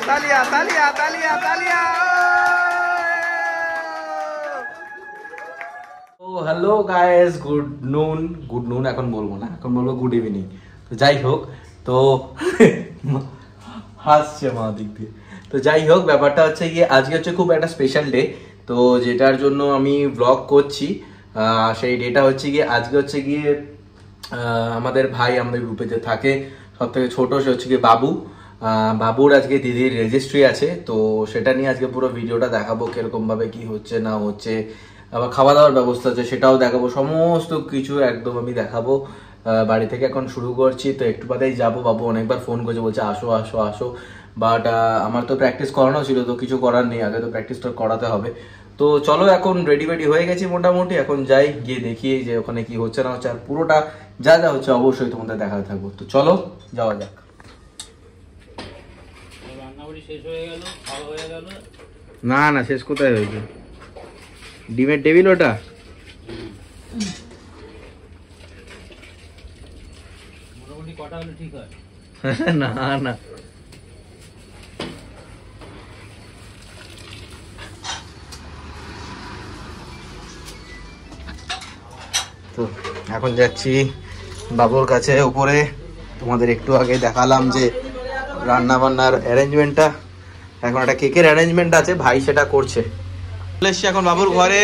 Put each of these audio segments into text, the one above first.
তালিয়া তালিয়া তালিয়া তালিয়া। ও hello guys, good নুন এখন বলবো না, এখন বলবো গুড ইভিনিং। তো যাই হোক, তো হাসছে মা দিক দিয়ে। তো যাই হোক, ব্যাপারটা হচ্ছে গিয়ে আজকে হচ্ছে খুব একটা স্পেশাল ডে। তো যেটার জন্য আমি ব্লগ করছি, সেই ডেটা হচ্ছে গিয়ে আজকে হচ্ছে গিয়ে আমাদের ভাই আমাদের গ্রুপে যে থাকে সব থেকে ছোট, সে হচ্ছে গিয়ে বাবুর আজকে দিদির রেজিস্ট্রি আছে। তো সেটা নিয়ে আজকে পুরো ভিডিওটা দেখাবো, কিরকম ভাবে কি হচ্ছে না হচ্ছে, আবার খাওয়া দাওয়ার ব্যবস্থা আছে সেটাও দেখাবো, সমস্ত কিছু একদম আমি দেখাবো। বাড়ি থেকে এখন শুরু করছি, তো একটু বাদেই যাবো। বাবু অনেকবার ফোন করেছে, বলছে আসো আসো আসো, বাট আমার তো প্র্যাকটিস করানো ছিল, তো কিছু করার নেই, আগে তো প্র্যাকটিসটা করাতে হবে। তো চলো, এখন রেডি হয়ে গেছি মোটামুটি, এখন যাই গিয়ে দেখি যে ওখানে কি হচ্ছে না হচ্ছে, আর পুরোটা যা যা হচ্ছে অবশ্যই তোমাদের দেখাতে থাকবো। তো চলো যাওয়া যাক। না না, শেষ কোথায় হয়েছে? ডিমের টেবিল ওটা? না না, তো এখন যাচ্ছি বাবুর কাছে উপরে। তোমাদের একটু আগে দেখালাম যে রান্না বান্নার অ্যারেঞ্জমেন্টটা, এখন একটা কেকের অ্যারেঞ্জমেন্ট আছে, ভাই সেটা করছে। চলে এসছি এখন বাবুর ঘরে।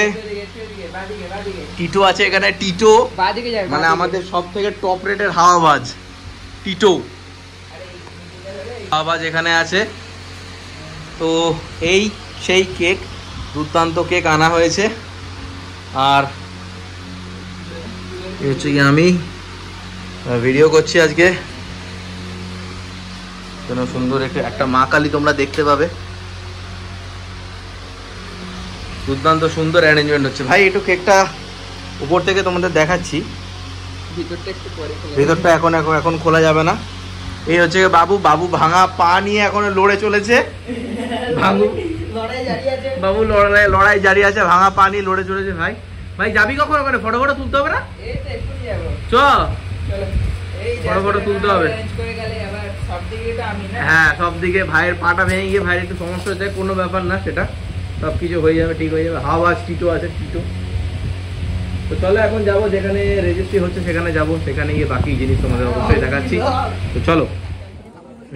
টিটো আছে এখানে, টিটো মানে আমাদের সব থেকে টপ রেটের হাওয়াবাজ টিটো হাওয়াবাজ এখানে আছে। তো এই সেই কেক, দুর্দান্ত কেক আনা হয়েছে। আর হচ্ছে কি আমি ভিডিও করছি আজকে, সুন্দর একটা মা কালী তোমরা দেখতে পাবে, দুর্দান্ত সুন্দর অ্যারেঞ্জমেন্ট হচ্ছে। ভাই একটু কেকটা উপর থেকে তোমাদের দেখাচ্ছি, ভিতরটা এখন খোলা যাবে না। এই হচ্ছে বাবু ভাঙা পা নিয়ে এখন লড়ে চলেছে, বাবু লড়াই জারি আছে, ভাঙা পা নিয়ে লড়ে চলেছে। ভাই যাবি কখন ওখানে? ফটো তুলতে হবে না? চ ফটো তুলতে হবে। হ্যাঁ, সব দিকে ভাইয়ের পাটা ভেঙে গিয়ে ভাইয়ের একটু সমস্যা হচ্ছে, কোনো ব্যাপার না, সেটা সব কিছু হয়ে যাবে, ঠিক হয়ে যাবে। হাওয়াজ টিটো আছে, টিটো। তো চলো এখন যাবো যেখানে রেজিস্ট্রি হচ্ছে, সেখানে যাবো, সেখানে গিয়ে বাকি জিনিস তোমাদের অবশ্যই দেখাচ্ছি। তো চলো,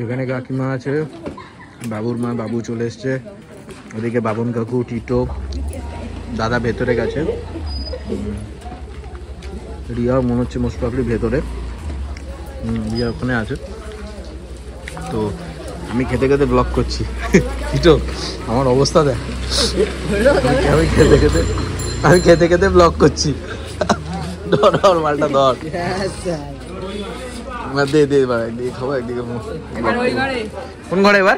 এখানে কাকিমা আছে, বাবুর মা, বাবু চলে এসছে, ওদিকে বাবন কাকু, টিটো, দাদা ভেতরে গেছে, রিয়া মনে হচ্ছে মোস্ট প্রবলি ভেতরে, রিয়া ওখানে আছে। তো আমি খেতে খেতে ব্লগ করছি। টিটো আমার অবস্থা দেখ, আমি খেতে খেতে ব্লগ করছি। ধর মালটা ধর, দে খাবো একদিকে। কোন ঘরে এবার?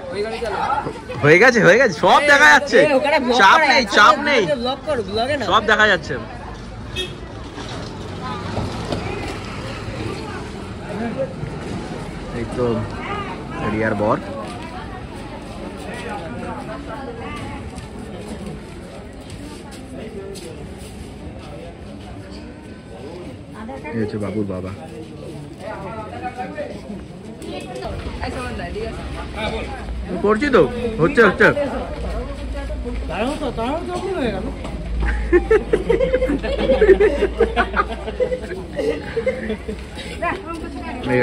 হয়ে গেছে সব দেখা যাচ্ছে, চাপ নেই, সব দেখা যাচ্ছে। এই তো রিয়ার বর, এই হচ্ছে বাবুর বাবা। করছি তো, হচ্ছে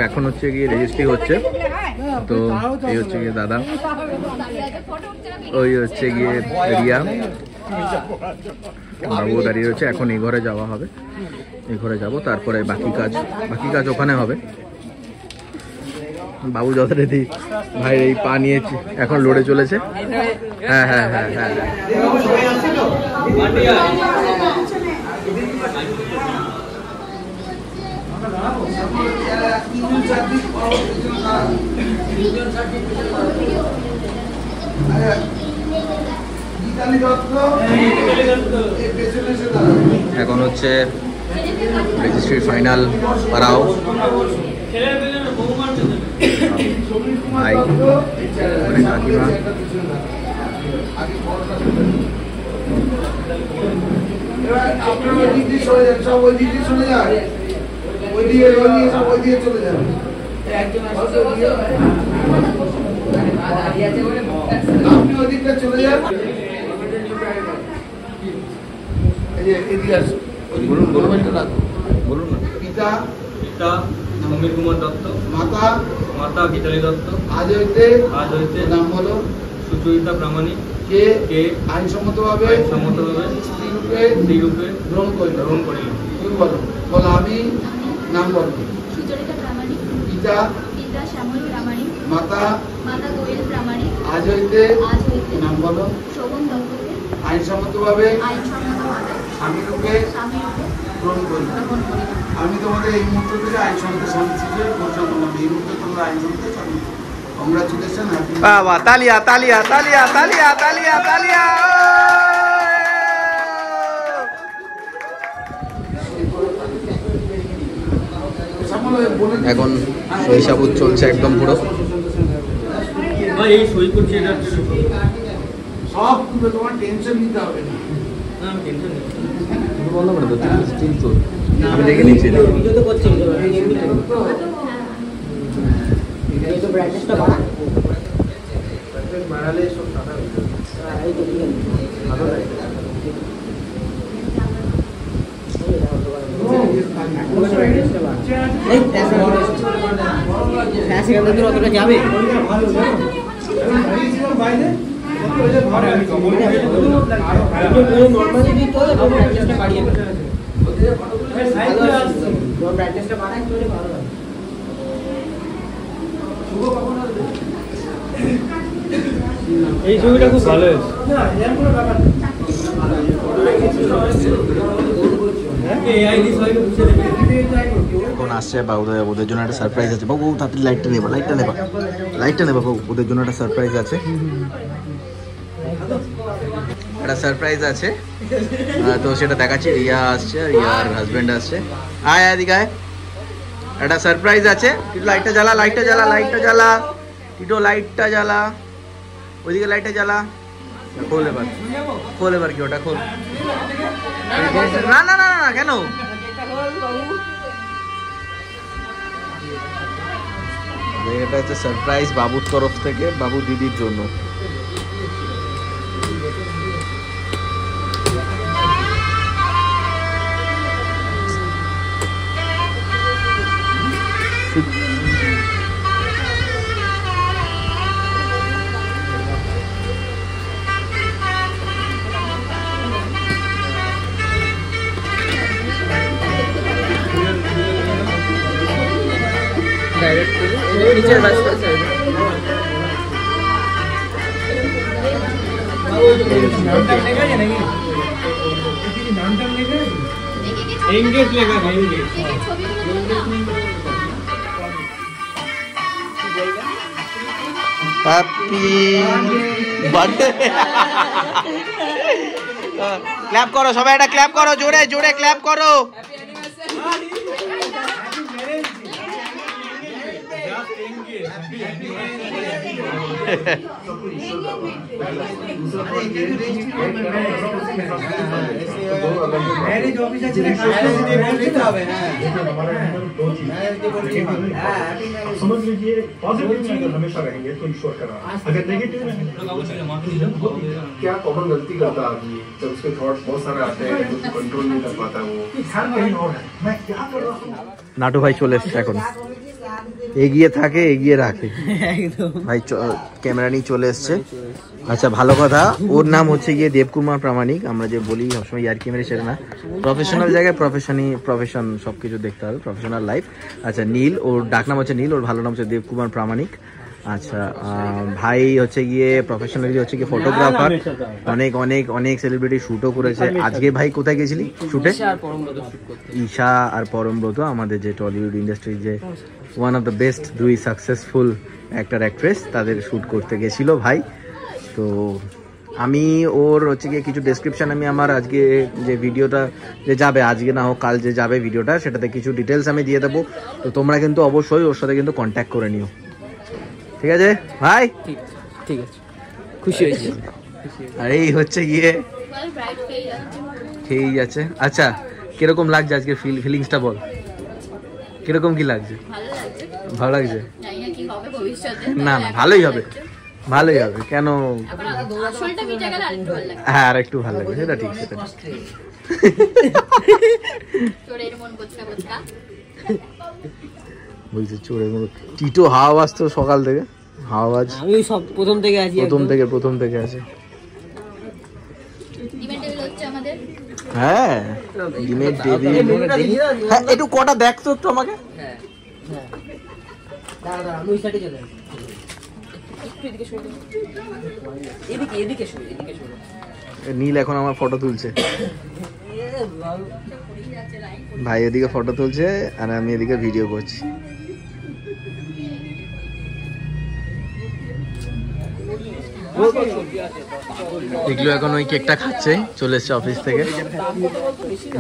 এখন হচ্ছে গিয়ে রেজিস্ট্রি হচ্ছে। তো এই হচ্ছে গিয়ে দাদা, ওই হচ্ছে গিয়ে রিয়া, বাবু দাঁড়িয়ে হচ্ছে। এখন এই ঘরে যাওয়া হবে, এই ঘরে যাবো, তারপরে বাকি কাজ ওখানে হবে। বাবু যথারীতি ভাই এই পা নিয়ে এখন লড়ে চলেছে। হ্যাঁ, এখন হচ্ছে রেজিস্ট্রি ফাইনাল করাও। ভাই কাকিমা, আপনি ওদিকটা চলে যান। বলুন বলুন বলুন না। পিতা পিতা সমীর কুমার দত্ত, মাতা মাতা গীতালি দত্ত, আজ হইতে নাম বলো সুচরিতা প্রামাণিক, কে কে আইনসম্মতভাবে স্ত্রীরূপে গ্রহণ করিল। তুমি বলো বলো আমি নাম বলো। সুচরিতা প্রামাণিক, পিতা পিতা শ্যামল প্রামাণিক, মাতা মাতা গোয়েল প্রামাণিক, আজ হইতে নাম বলো শোভন দম্পতি আইনসম্মতভাবে আইনসম্মতভাবে স্বামীরূপে স্বামীরূপে গ্রহণ করিল। গ্রহণ করিল। আমি তোমাদের এই মুহূর্ত থেকে আইনসম্মত স্বামী হিসেবে ঘোষণা করলাম। এই মুহূর্তে তোমরা আইনসম্মত স্বামী। Congratulation, happy. বাহ বাহ, তালিয়া তালিয়া তালিয়া তালিয়া তালিয়া তালিয়া। এখন সই সাবুত চলছে একদম পুরো। ভাই এই সই করছি, এটা সব তুলে, তোমার টেনশন নিতে হবে না। আমি টেনশন নেই। বন্ধ করে দাও, স্টিল তো আমি দেখে নিচ্ছি। ভিডিও তো করছি, এই তো ব্রাইটনেসটা বাড়া, বাড়ালে সব সাদা হয়ে যাবে। এই তো ঠিক আছে, ভালো লাগে। ব্রাইটনেসটা বাড়া, এই সেখান থেকে অতটা যাবে। নর্মালি দিত ব্রাইটনেসটা বাড়িয়ে দেবে, ব্রাইটনেসটা বাড়া একটু ভালো লাগে। এই ছবিটা খুব ভালো হয়েছে। এখন আসছে বা ওদের জন্য একটা সারপ্রাইজ আছে। বাবু তাড়াতাড়ি লাইটটা নেবা, লাইটটা নেবা, লাইটটা নেবা বাবু, ওদের জন্য একটা সারপ্রাইজ আছে। একটা সারপ্রাইজ আছে, তো সেটা দেখাচ্ছি। রিয়া আসছে, রিয়ার হাজবেন্ড আসছে। আয় এদিকে আয়, একটা সারপ্রাইজ আছে। টিটো লাইটটা জ্বালা, লাইটটা জ্বালা, লাইটটা জ্বালা, টিটো লাইটটা জ্বালা, ওইদিকে লাইটটা জ্বালা। খোল এবার, খোল এবার, কি ওটা খোল। না না না না, কেন? এটা হচ্ছে সারপ্রাইজ বাবুর তরফ থেকে, বাবু দিদির জন্য। নিচের বাসটা এনগেজ লেখা আছে, এনগেজ। Happy birthday. ক্ল্যাপ করো সবাই, একটা ক্ল্যাপ করো, জোরে জোরে ক্ল্যাপ করো। मैरिज ऑफिसर से बोलते হবে। হ্যাঁ समझ लीजिए पॉजिटिव चीज हमेशा रहेंगे तो ईश्वर का नाम, अगर नेगेटिव क्या कॉमन गलती करता है आदमी जब उसके थॉट्स बहुत सारे आते हैं उसको कंट्रोल नहीं कर पाता वो कहीं और है। मैं क्या कर रहा हूँ। নাটু ভাই চলে এসছে এখন, এগিয়ে থাকে এগিয়ে রাখে ভাই, ক্যামেরা নিয়ে চলে এসছে। আচ্ছা ভালো কথা, ওর নাম হচ্ছে গিয়ে দেবকুমার প্রামাণিক। আমরা যে বলি সবসময় ইয়ার ক্যামেরা, সেটা না, প্রফেশনাল জায়গায় প্রফেশন সব কিছু দেখতে হবে, প্রফেশনাল লাইফ। আচ্ছা নীল, ওর ডাক নাম হচ্ছে নীল, ওর ভালো নাম হচ্ছে দেবকুমার প্রামাণিক। আচ্ছা ভাই হচ্ছে গিয়ে প্রফেশনালি হচ্ছে গিয়ে ফটোগ্রাফার, অনেক অনেক অনেক সেলিব্রিটি শ্যুটও করেছে। আজকে ভাই কোথায় গেছিলি শ্যুটে? ঈশা আর পরমব্রত, আমাদের যে টলিউড ইন্ডাস্ট্রির যে ওয়ান অফ দ্য বেস্ট, দুই সাকসেসফুল অ্যাক্টর অ্যাক্ট্রেস, তাদের শ্যুট করতে গেছিল ভাই। তো আমি ওর হচ্ছে গিয়ে কিছু ডেসক্রিপশান, আমি আমার আজকে যে ভিডিওটা যে যাবে, আজকে না হোক কাল যে যাবে ভিডিওটা, সেটাতে কিছু ডিটেলস আমি দিয়ে দেবো। তো তোমরা কিন্তু অবশ্যই ওর সাথে কিন্তু কন্ট্যাক্ট করে নিও, ঠিক আছে ভাই? ঠিক আছে, খুশি হয়েছি। আর এই হচ্ছে গিয়ে ঠিক আছে। আচ্ছা কিরকম লাগছে আজকে, ফিলিংসটা বল, কিরকম কি লাগছে? ভালো লাগছে, ভালো লাগছে। জানি না কি হবে ভবিষ্যতে। না না ভালোই হবে, ভালোই হবে, কেন? আসলটা মিটে গেলে আরেকটু ভালো লাগবে। হ্যাঁ আর একটু ভালো লাগবে, সেটা ঠিক, সেটা ঠিক। চোরের মন বোঝকা বোঝকা। বলছে চোরের মতো। টিটো হাওয়া বাজতো সকাল থেকে, হাওয়া বাজ আমি সব প্রথম থেকে আছি, প্রথম থেকে আছে। ডিমের টেবিল হচ্ছে আমাদের। হ্যাঁ ডিমের টেবিল। হ্যাঁ একটু কটা দেখতো তো আমাকে। হ্যাঁ হ্যাঁ দাঁড়া আমি ওই সাইডে চলে আসি। একটু এদিকে সরে এদিকে এদিকে সরে নীল এখন আমার ফটো তুলছে, ভাই এদিকে ফটো তুলছে আর আমি এদিকে ভিডিও করছি। এগুলো এখন ওই কেকটা খাচ্ছে, চলে এসছে অফিস থেকে।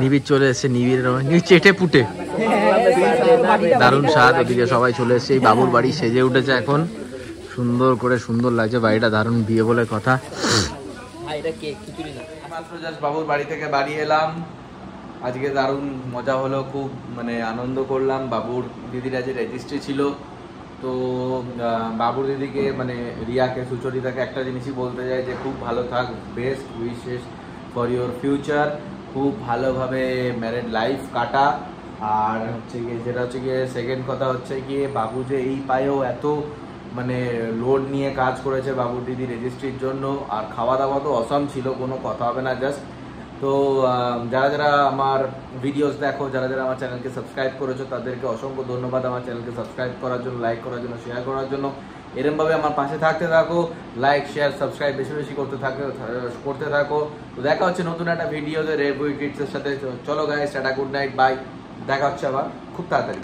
নিবিড় চলে এসছে, নিবিড় চেটে পুটে দারুণ স্বাদ। ওদিকে সবাই চলে এসছে, এই বাবুর বাড়ি সেজে উঠেছে এখন সুন্দর করে, সুন্দর লাগছে বাড়িটা, দারুণ বিয়ে বলে কথা। মাত্র জাস্ট বাবুর বাড়ি থেকে বাড়ি এলাম, আজকে দারুণ মজা হলো, খুব মানে আনন্দ করলাম। বাবুর দিদির আজকে রেজিস্ট্রি ছিল, তো বাবুর দিদিকে মানে রিয়াকে, সুচরিতাকে একটা জিনিসই বলতে চাই যে খুব ভালো থাক, best wishes for your future, খুব ভালোভাবে ম্যারেড লাইফ কাটা। আর হচ্ছে গিয়ে যেটা হচ্ছে গিয়ে সেকেন্ড কথা হচ্ছে গিয়ে বাবু যে এই পায়েও এত মানে লোড নিয়ে কাজ করেছে বাবুর দিদি রেজিস্ট্রির জন্য, আর খাওয়া দাওয়া তো অসম ছিল, কোনো কথা হবে না জাস্ট। তো যারা যারা আমার ভিডিওস দেখো, যারা যারা আমার চ্যানেলকে সাবস্ক্রাইব করেছো, তাদেরকে অসংখ্য ধন্যবাদ আমার চ্যানেলকে সাবস্ক্রাইব করার জন্য, লাইক করার জন্য, শেয়ার করার জন্য। এরমভাবে আমার পাশে থাকতে থাকো, লাইক শেয়ার সাবস্ক্রাইব বেশি বেশি করতে থাকো। তো দেখা হচ্ছে নতুন একটা ভিডিওতে রেভ উইকেটসের সাথে। চলো guys, tata, good night, bye, দেখা হচ্ছে আবার খুব তাড়াতাড়ি।